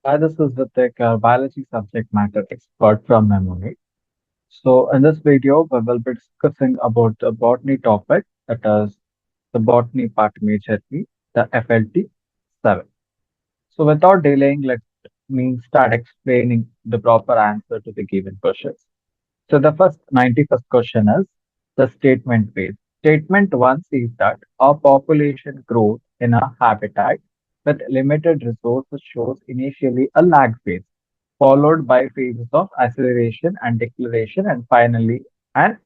Hi, this is Rethik, biology subject matter expert from memory. So, in this video, we will be discussing about the botany topic, that is the botany part majorly, the FLT 7. So, without delaying, let me start explaining the proper answer to the given questions. So, the first 91st question is the statement phase. Statement 1 says that our population growth in a habitat with limited resources shows initially a lag phase followed by phases of acceleration and deceleration, and finally an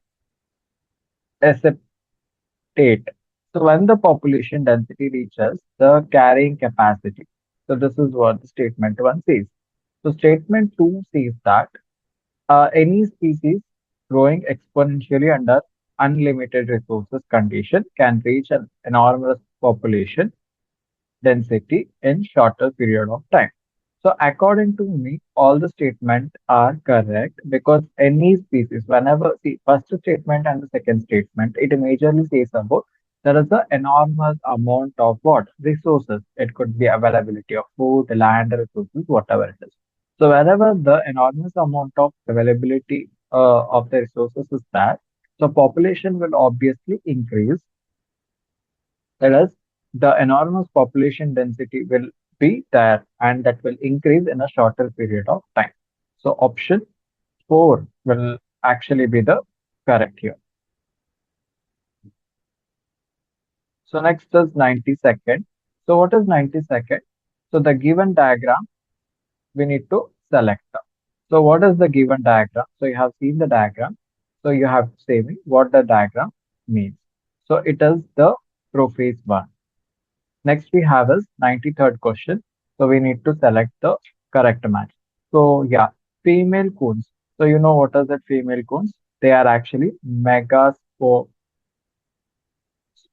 asymptote. So when the population density reaches the carrying capacity, so this is what the statement one says. So statement two says that any species growing exponentially under unlimited resources condition can reach an enormous population density in shorter period of time. So according to me, all the statements are correct because any species, whenever the first statement and the second statement, it majorly says about there is an enormous amount of what resources. It could be availability of food, land resources, whatever it is. So wherever the enormous amount of availability of the resources is there, so population will obviously increase. That is, the enormous population density will be there and that will increase in a shorter period of time. So option 4 will actually be the correct here. So next is 90-second. So what is 90-second? So the given diagram we need to select. So what is the given diagram? So you have seen the diagram. So you have to say me what the diagram means. So it is the prophase one. Next we have is 93rd question. So we need to select the correct match. So yeah, female cones. So you know what are the female cones? They are actually megaspore.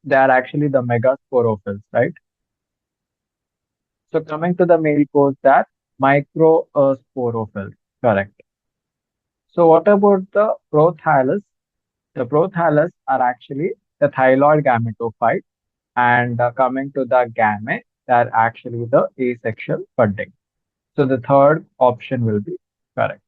They are actually the megasporophils, right? So coming to the male cones, that microsporophils. Correct. So what about the prothallus? The prothallus are actually the thyroid gametophyte, and coming to the gamete, they are actually the asexual budding. So the third option will be correct.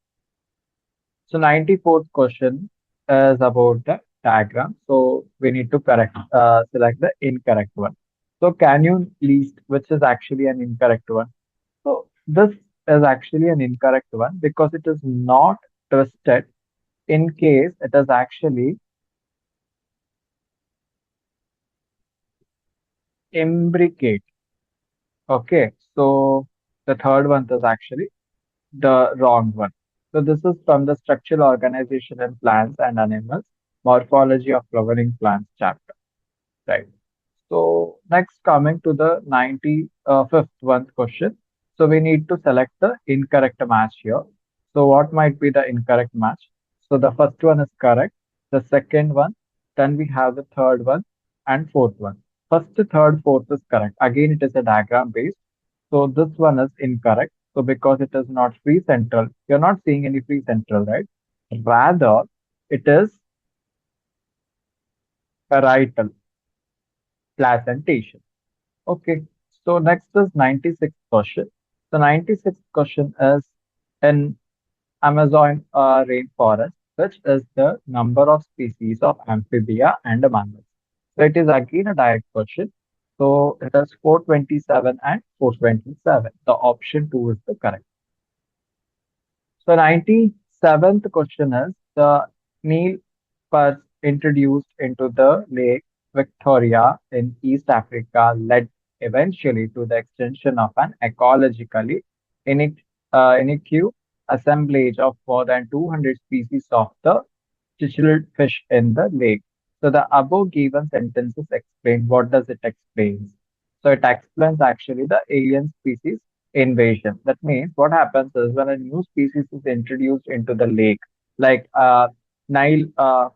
So 94th question is about the diagram. So we need to select the incorrect one. So can you list which is actually an incorrect one? So this is actually an incorrect one because it is not twisted in case it is actually imbricate. Okay, so the third one is actually the wrong one. So this is from the structural organization in plants and animals, morphology of flowering plants chapter, right? So next coming to the 95th one question. So we need to select the incorrect match here. So what might be the incorrect match? So the first one is correct, the second one, then we have the third one and fourth one. First, third, fourth is correct. Again, it is a diagram based. So this one is incorrect. So because it is not free central, you're not seeing any free central, right? Rather, it is parietal placentation. Okay. So next is 96th question. The 96th question is in Amazon rainforest, which is the number of species of amphibia and mammals. So it is again a direct question. So it is 427 and 427. The option 2 is the correct. So 97th question is the Nile was introduced into the Lake Victoria in East Africa led eventually to the extension of an ecologically unique assemblage of more than 200 species of the cichlid fish in the lake. So the above given sentences explain what does it explains. So it explains actually the alien species invasion. That means what happens is when a new species is introduced into the lake, like Nile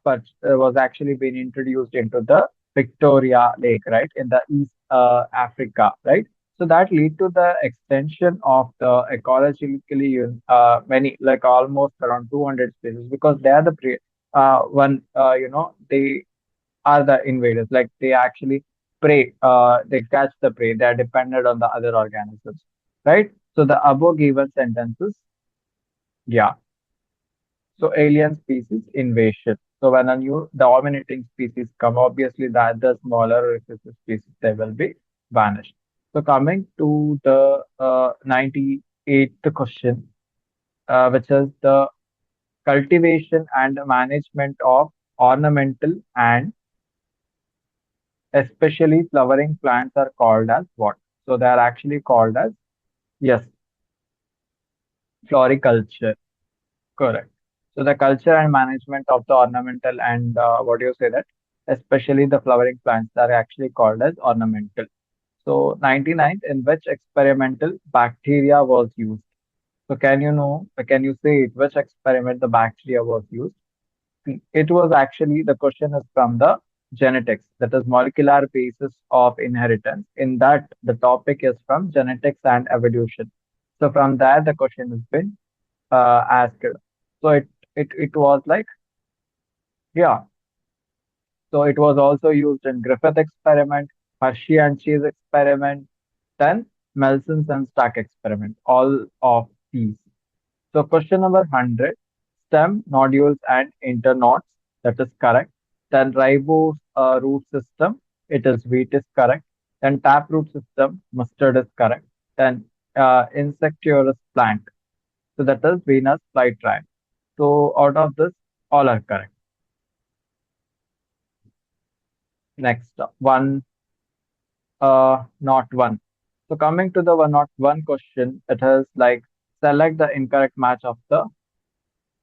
perch was actually being introduced into the Victoria Lake, right, in the East Africa, right? So that lead to the extension of the ecologically many, like almost around 200 species, because they are the they are the invaders. Like they actually prey, they catch the prey. They are dependent on the other organisms, right? So the above given sentences, yeah. So alien species invasion. So when a new dominating species come, obviously that the smaller recessive species they will be vanished. So coming to the 98th question, which is the cultivation and management of ornamental and especially flowering plants are called as what? So they are actually called as, yes, floriculture. Correct. So the culture and management of the ornamental and what do you say that? Especially the flowering plants are actually called as ornamental. So 99th, in which experimental bacteria was used? So can you know, can you say it, which experiment the bacteria was used? It was actually, the question is from the genetics, that is molecular basis of inheritance. In that, the topic is from genetics and evolution. So from there, the question has been asked. So it was like, yeah. So it was also used in Griffith experiment, Hershey and Chase experiment, then Melson's and Stark experiment. All of these. So question number 100, stem, nodules, and internodes. That is correct. Then ribose root system. It is wheat is correct. Then taproot system. Mustard is correct. Then insectivorous plant. So that is Venus flytrap. So out of this, all are correct. Next, one, not one. So coming to the one not one question, it is like select the incorrect match of the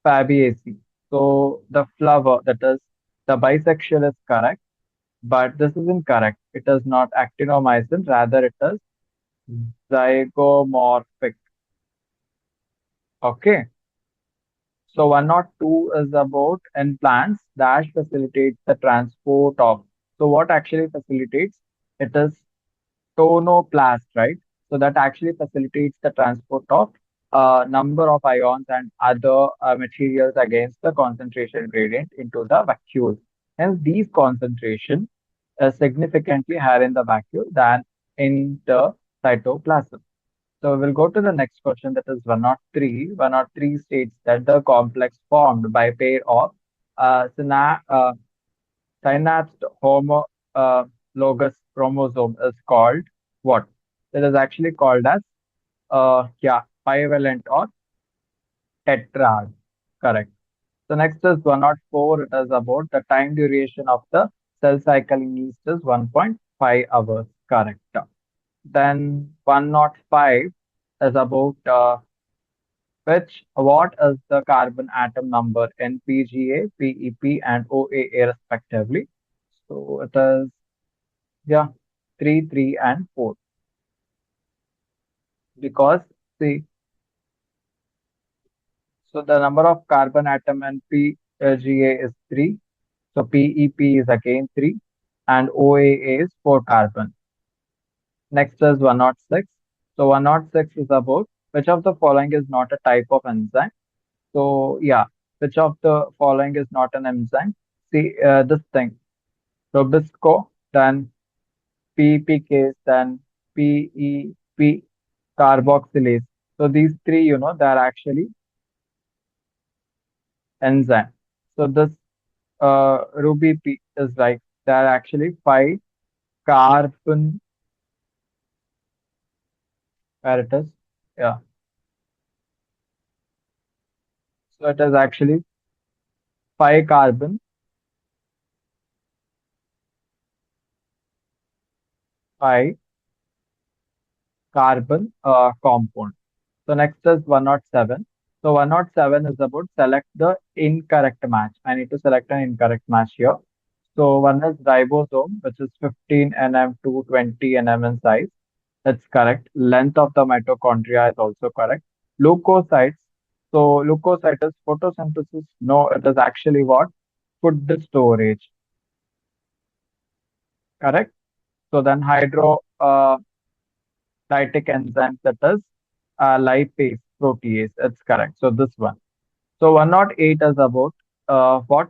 Fabaceae. So the flower, that is the bisexual is correct, but this is incorrect. It is not actinomycin, rather it is zygomorphic. Okay. So 102 is about in plants dash facilitates the transport of. So what actually facilitates? It is tonoplast, right? So that actually facilitates the transport of number of ions and other materials against the concentration gradient into the vacuole. Hence, these concentration is significantly higher in the vacuole than in the cytoplasm. So we'll go to the next question, that is 103. 103 states that the complex formed by pair of synapsed homologous chromosome is called what? It is actually called as yeah, bivalent or tetrad. Correct. So next is 104. It is about the time duration of the cell cycle in yeast is 1.5 hours. Correct. Then 105 is about which what is the carbon atom number in PGA, PEP, and OAA respectively. So it is, yeah, 3, 3, and 4. Because see, so the number of carbon atom in PGA is 3. So PEP is again 3, and OAA is 4 carbon. Next is 106. So 106 is about which of the following is not a type of enzyme. So yeah, which of the following is not an enzyme? See this thing, Robisco, then PPKs, then PEP carboxylase. So these three, they are actually enzyme. So this Ruby P is like there are actually five carbon, where it is. Yeah. So it is actually five carbon, five carbon compound. So next is 107. So 107 is about select the incorrect match. I need to select an incorrect match here. So one is ribosome, which is 15 nm to 20 nm in size. That's correct. Length of the mitochondria is also correct. Leukocytes. So leukocyte is photosynthesis. No, it is actually what? Food storage. Correct. So then hydrolytic enzymes, that is lipase protease. It's correct. So this one. So 108 is about what?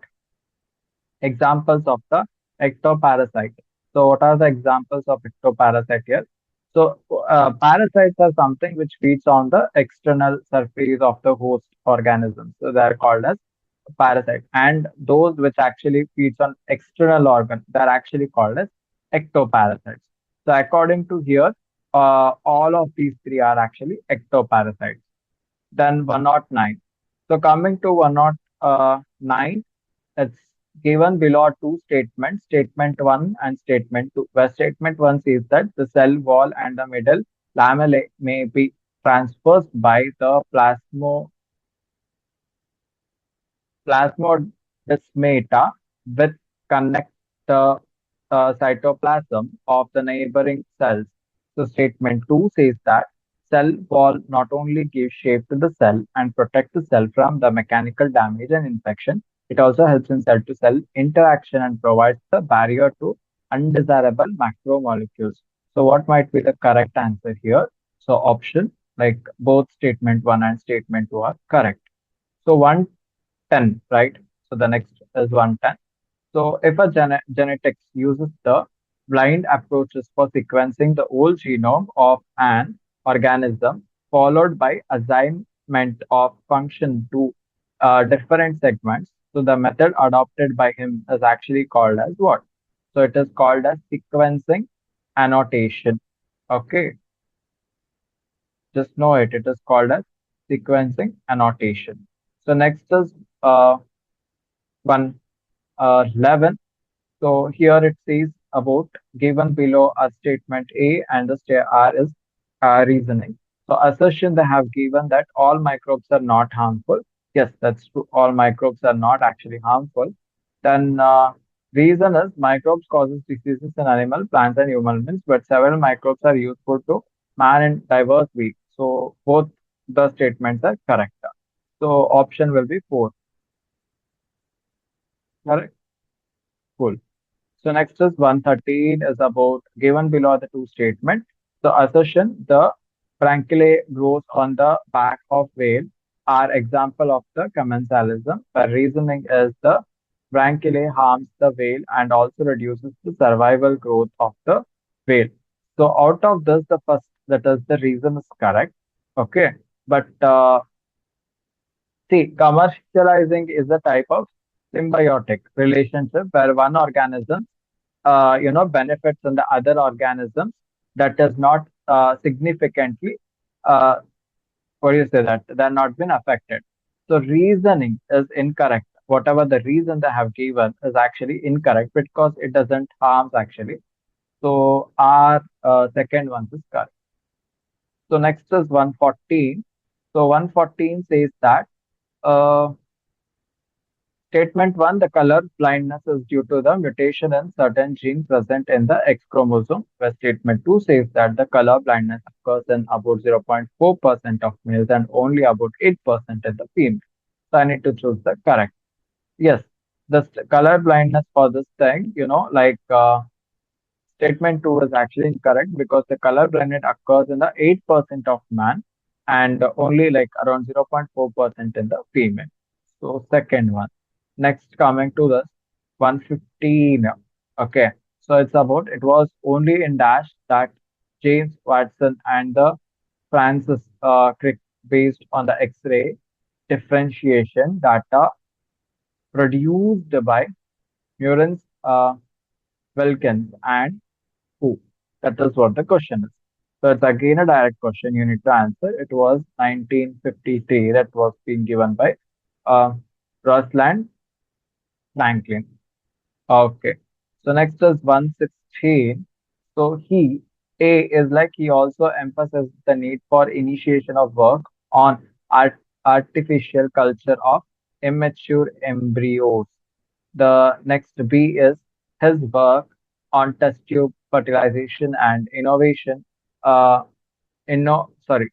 Examples of the ectoparasite. So what are the examples of ectoparasite here? So, parasites are something which feeds on the external surface of the host organism. So, they are called as parasite. And those which actually feeds on external organ, they are actually called as ectoparasites. So, according to here, all of these three are actually ectoparasites. Then 109. So, coming to 109, it's given below are two statements, statement 1 and statement 2, where statement 1 says that the cell wall and the middle lamellae may be transversed by the plasmodesmata with connect the cytoplasm of the neighboring cells. So statement 2 says that cell wall not only gives shape to the cell and protects the cell from the mechanical damage and infection, it also helps in cell to cell interaction and provides the barrier to undesirable macromolecules. So what might be the correct answer here? So option like both statement 1 and statement 2 are correct. So 110, right? So the next is 110. So if a genetics uses the blind approaches for sequencing the whole genome of an organism, followed by assignment of function to different segments, so the method adopted by him is actually called as what? So it is called as sequencing annotation. Okay, just know it. It is called as sequencing annotation. So next is one 11. So here it says about given below a statement A and the R is reasoning. So assertion they have given that all microbes are not harmful. Yes, that's true. All microbes are not actually harmful. Then reason is microbes causes diseases in animal, plants, and human beings, but several microbes are useful to man in diverse ways. So both the statements are correct. So option will be four. Correct. Cool. So next is 113 is about given below the two statement. The assertion the branchiae grows on the back of whale are example of the commensalism. The reasoning is the branchiae harms the whale and also reduces the survival growth of the whale. So out of this, the first that is the reason is correct. Okay, but see, commercializing is a type of symbiotic relationship where one organism benefits in the other organisms that does not significantly, uh, what do you say that, they're not been affected. So reasoning is incorrect. Whatever the reason they have given is actually incorrect because it doesn't harms actually. So our second one is correct. So next is 114. So 114 says that uh, statement 1, the color blindness is due to the mutation in certain gene present in the X chromosome, where statement 2 says that the color blindness occurs in about 0.4% of males and only about 8% in the female. So I need to choose the correct. Yes, the color blindness for this thing, statement 2 is actually incorrect because the color blindness occurs in the 8% of man and only like around 0.4% in the female. So second one. Next coming to this 115. Okay. So it's about it was only in Dash that James Watson and the Francis Crick based on the X-ray differentiation data produced by Murens Wilkins and who? That is what the question is. So it's again a direct question you need to answer. It was 1953 that was being given by uh, Rosalind Franklin. Okay. So next is 116. So A is like he also emphasizes the need for initiation of work on artificial culture of immature embryos. The next B is his work on test tube fertilization and innovation, uh, sorry,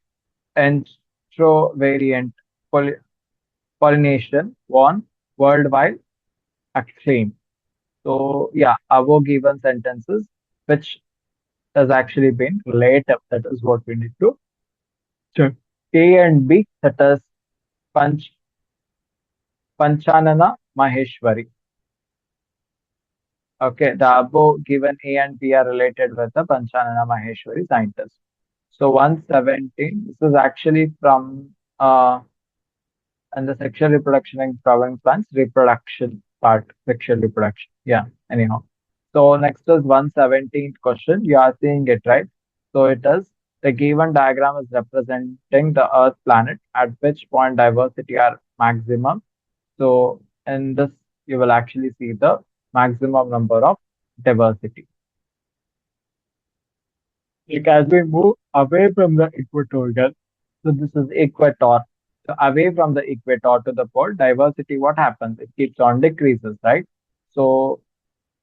introvariant poly- pollination won worldwide acclaim. So yeah, above given sentences, which has actually been related, that is what we need to check. A and B, that is Panch Panchanana Maheshwari. Okay, the above given A and B are related with the Panchanana Maheshwari scientist. So 117, this is actually from and the sexual reproduction in flowering plants, reproduction part, sexual reproduction. Yeah, anyhow. So next is 117th question. You are seeing it right. So it is the given diagram is representing the Earth planet at which point diversity are maximum. So in this, you will actually see the maximum number of diversity. Like as we move away from the equatorial, so this is equator. So away from the equator to the pole, diversity, what happens? It keeps on decreases, right? So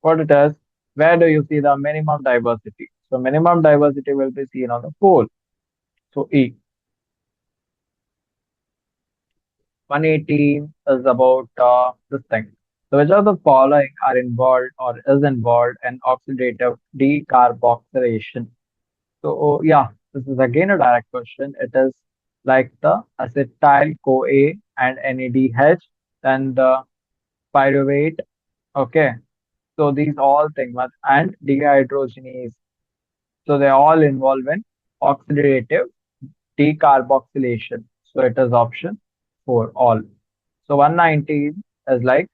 what it is, where do you see the minimum diversity? So minimum diversity will be seen on the pole. So E. 118 is about this thing. So which of the following are involved or is involved in oxidative decarboxylation? So yeah, this is again a direct question. It is like the acetyl CoA and NADH, then the pyruvate. Okay, so these all things and dehydrogenase. So they all involve in oxidative decarboxylation. So it is option four all. So 119 is like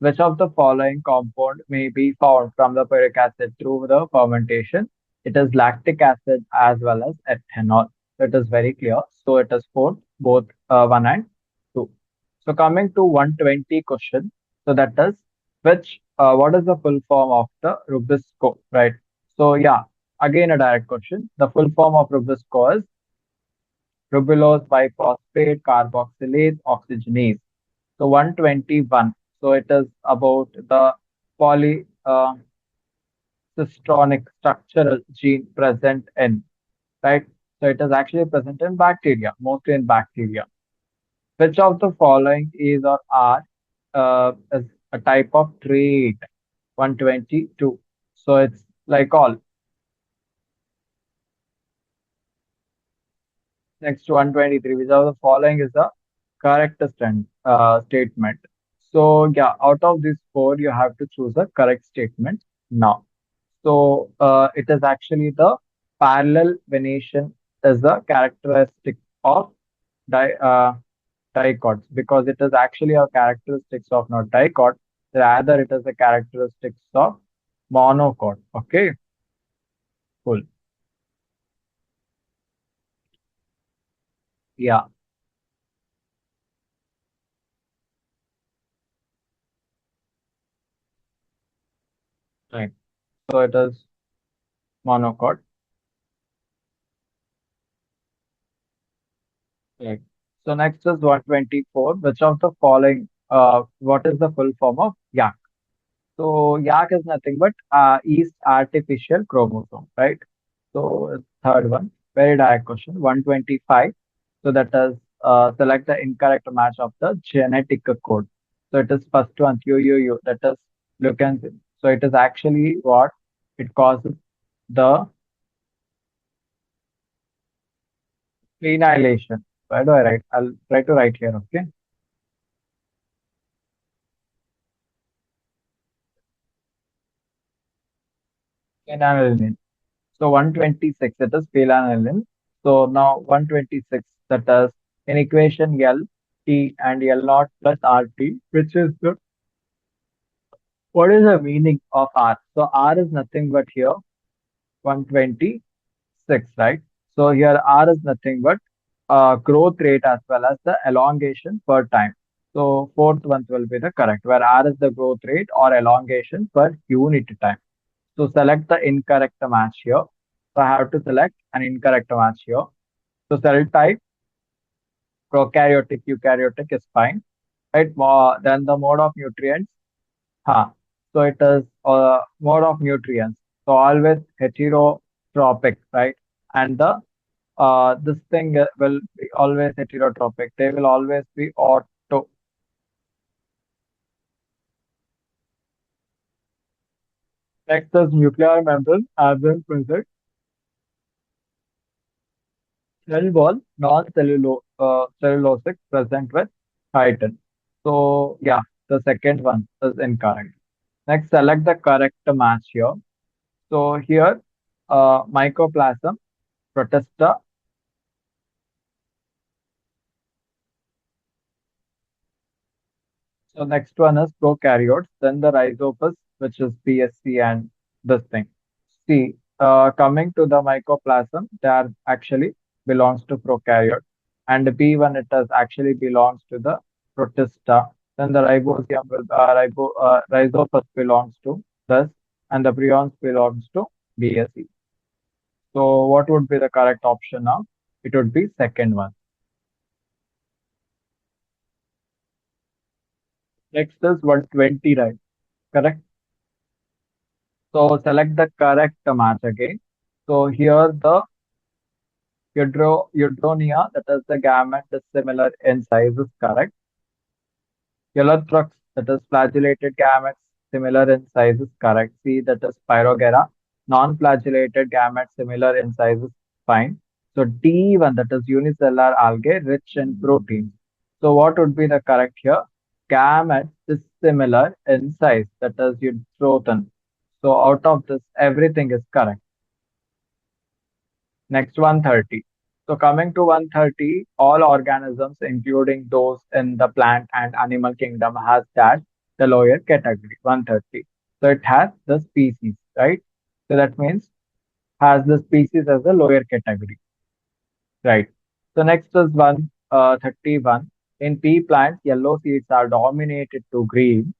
which of the following compound may be found from the pyric acid through the fermentation? It is lactic acid as well as ethanol. So it is very clear. So it is for both 1 and 2. So coming to 120 question. So that is what is the full form of the Rubisco, right? So yeah, again a direct question. The full form of Rubisco is rubulose biphosphate carboxylase oxygenase. So 121. So it is about the polycistronic structural gene present in, right? So it is actually present in bacteria, mostly in bacteria. Which of the following is or are is a type of trait? 122. So it's like all. Next 123, which of the following is the correct statement? So yeah, out of these four, you have to choose a correct statement now. So it is actually the parallel venation is the characteristic of di dicots because it is actually a characteristics of not dicot, rather it is a characteristics of monocot. Okay, cool. Yeah, right. So it is monocot. Right. So next is 124. Which of the following, what is the full form of yak? So yak is nothing but East artificial chromosome, right? So third one, very direct question, 125. So that is select the incorrect match of the genetic code. So it is first one, you. That is leucansin. So it is actually what it causes the phenylation. Where do I write? I'll try to write here. Okay, phenylalanine. So 126, that is phenylalanine. So now 126, that is in equation L, T and L naught plus RT, which is the, what is the meaning of R? So R is nothing but here 126, right? So here R is nothing but growth rate as well as the elongation per time. So fourth one will be the correct, where R is the growth rate or elongation per unit time. So select the incorrect match here. So I have to select an incorrect match here. So cell type, prokaryotic, eukaryotic is fine, right? Then the mode of nutrients, huh? So it is mode of nutrients. So always heterotropic, right? And the this thing will be always heterotropic. They will always be auto. Next is nuclear membrane as well present. Cell wall, cellulosic present with chitin. So yeah, the second one is incorrect. Next, select the correct match here. So here, mycoplasm, protista. So next one is prokaryotes, then the rhizopus, which is BSC and this thing. See, coming to the mycoplasm, that actually belongs to prokaryote, and B1 it does actually belongs to the protista. Then the ribosium will, rhizopus belongs to this, and the prions belongs to BSC. So what would be the correct option now? It would be second one. Next is 120, right? Correct. So select the correct match again. So here the Eudonia, that is the gamete is similar in size is correct. Eleutherox, that is flagellated gametes, similar in size is correct. C, that is Pyrogera, non-flagellated gametes, similar in size is fine. So D1, that is unicellular algae, rich in protein. So what would be the correct here? Gametes is similar in size, that is eutrophin. So out of this, everything is correct. Next 130. So coming to 130, all organisms, including those in the plant and animal kingdom, has that the lower category 130. So it has the species, right? So that means has the species as a lower category, right? So next is 131. In pea plants, yellow seeds are dominated to green.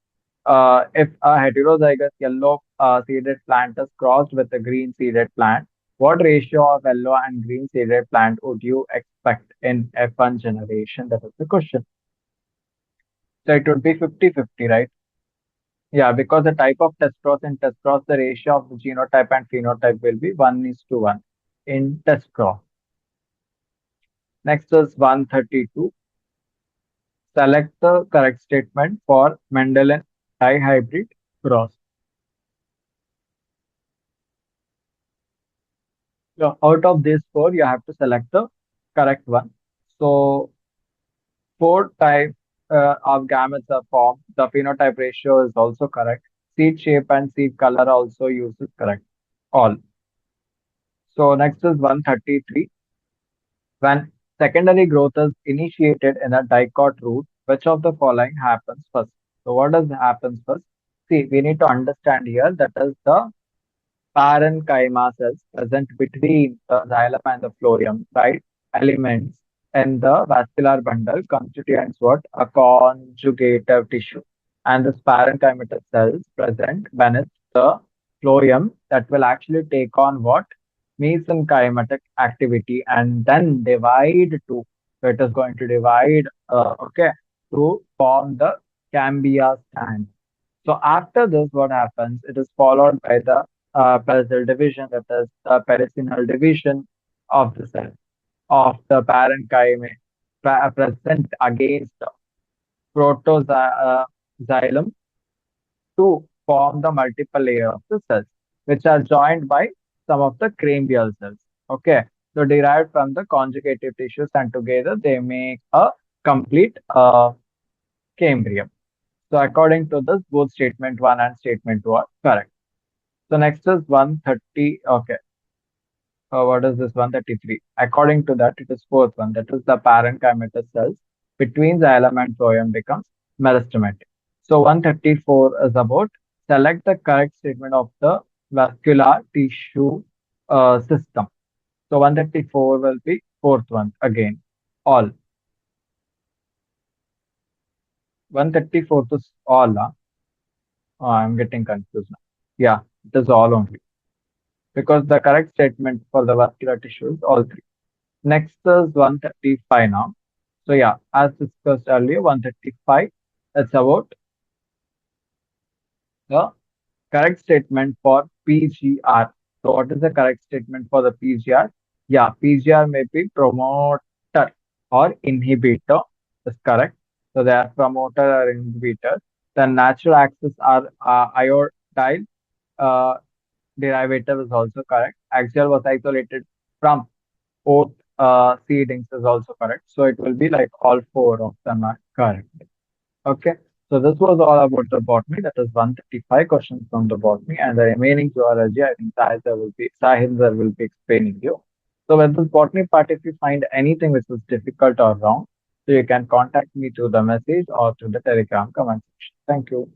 If a heterozygous yellow seeded plant is crossed with a green seeded plant, what ratio of yellow and green seeded plant would you expect in F1 generation? That is the question. So it would be 50-50, right? Yeah, because the type of test cross in test cross, the ratio of the genotype and phenotype will be 1 is to 1 in test cross. Next is 132. Select the correct statement for Mendelian dihybrid cross. So out of these four, you have to select the correct one. So four types of gametes are formed. The phenotype ratio is also correct. Seed shape and seed color also used is correct. All. So next is 133. When secondary growth is initiated in a dicot root, which of the following happens first? So what does happens first? See, we need to understand here that is the parenchyma cells present between the xylem and the phloem, right? Elements in the vascular bundle constituents what? A conjugative tissue. And this parenchymatous cells present beneath the phloem that will actually take on what? Mesenchymatic activity and then divide to. So it is going to divide, okay, to form the cambia stand. So after this, what happens? It is followed by the perissal division, that is the pericinal division of the cell of the parenchyma present against the protoxylem to form the multiple layer of the cells, which are joined by some of the cambial cells. Okay, so derived from the conjugative tissues, and together they make a complete cambrium. So according to this, both statement 1 and statement 2 are correct. So next is 130. Okay. What is this 133? According to that, it is fourth one. That is the parenchymatous cells between xylem and phloem becomes meristematic. So 134 is about select the correct statement of the vascular tissue system. So 134 will be fourth one again. All. 134 is all. Oh, I'm getting confused now. Yeah, it is all only. Because the correct statement for the vascular tissue is all three. Next is 135 now. So yeah, as discussed earlier, 135, it's about the correct statement for PGR. So what is the correct statement for the PGR? Yeah, PGR may be promoter or inhibitor is correct. So they are promoter or inhibitor. The natural axis are iodide uh, derivative is also correct. Axial was isolated from both seedings is also correct. So it will be like all four of them are correct. Okay. So this was all about the botany. That is 135 questions from the botany, and the remaining zoology, I think Sahil sir will be explaining you. So with this botany part, if you find anything which is difficult or wrong, so you can contact me through the message or through the Telegram comment section. Thank you.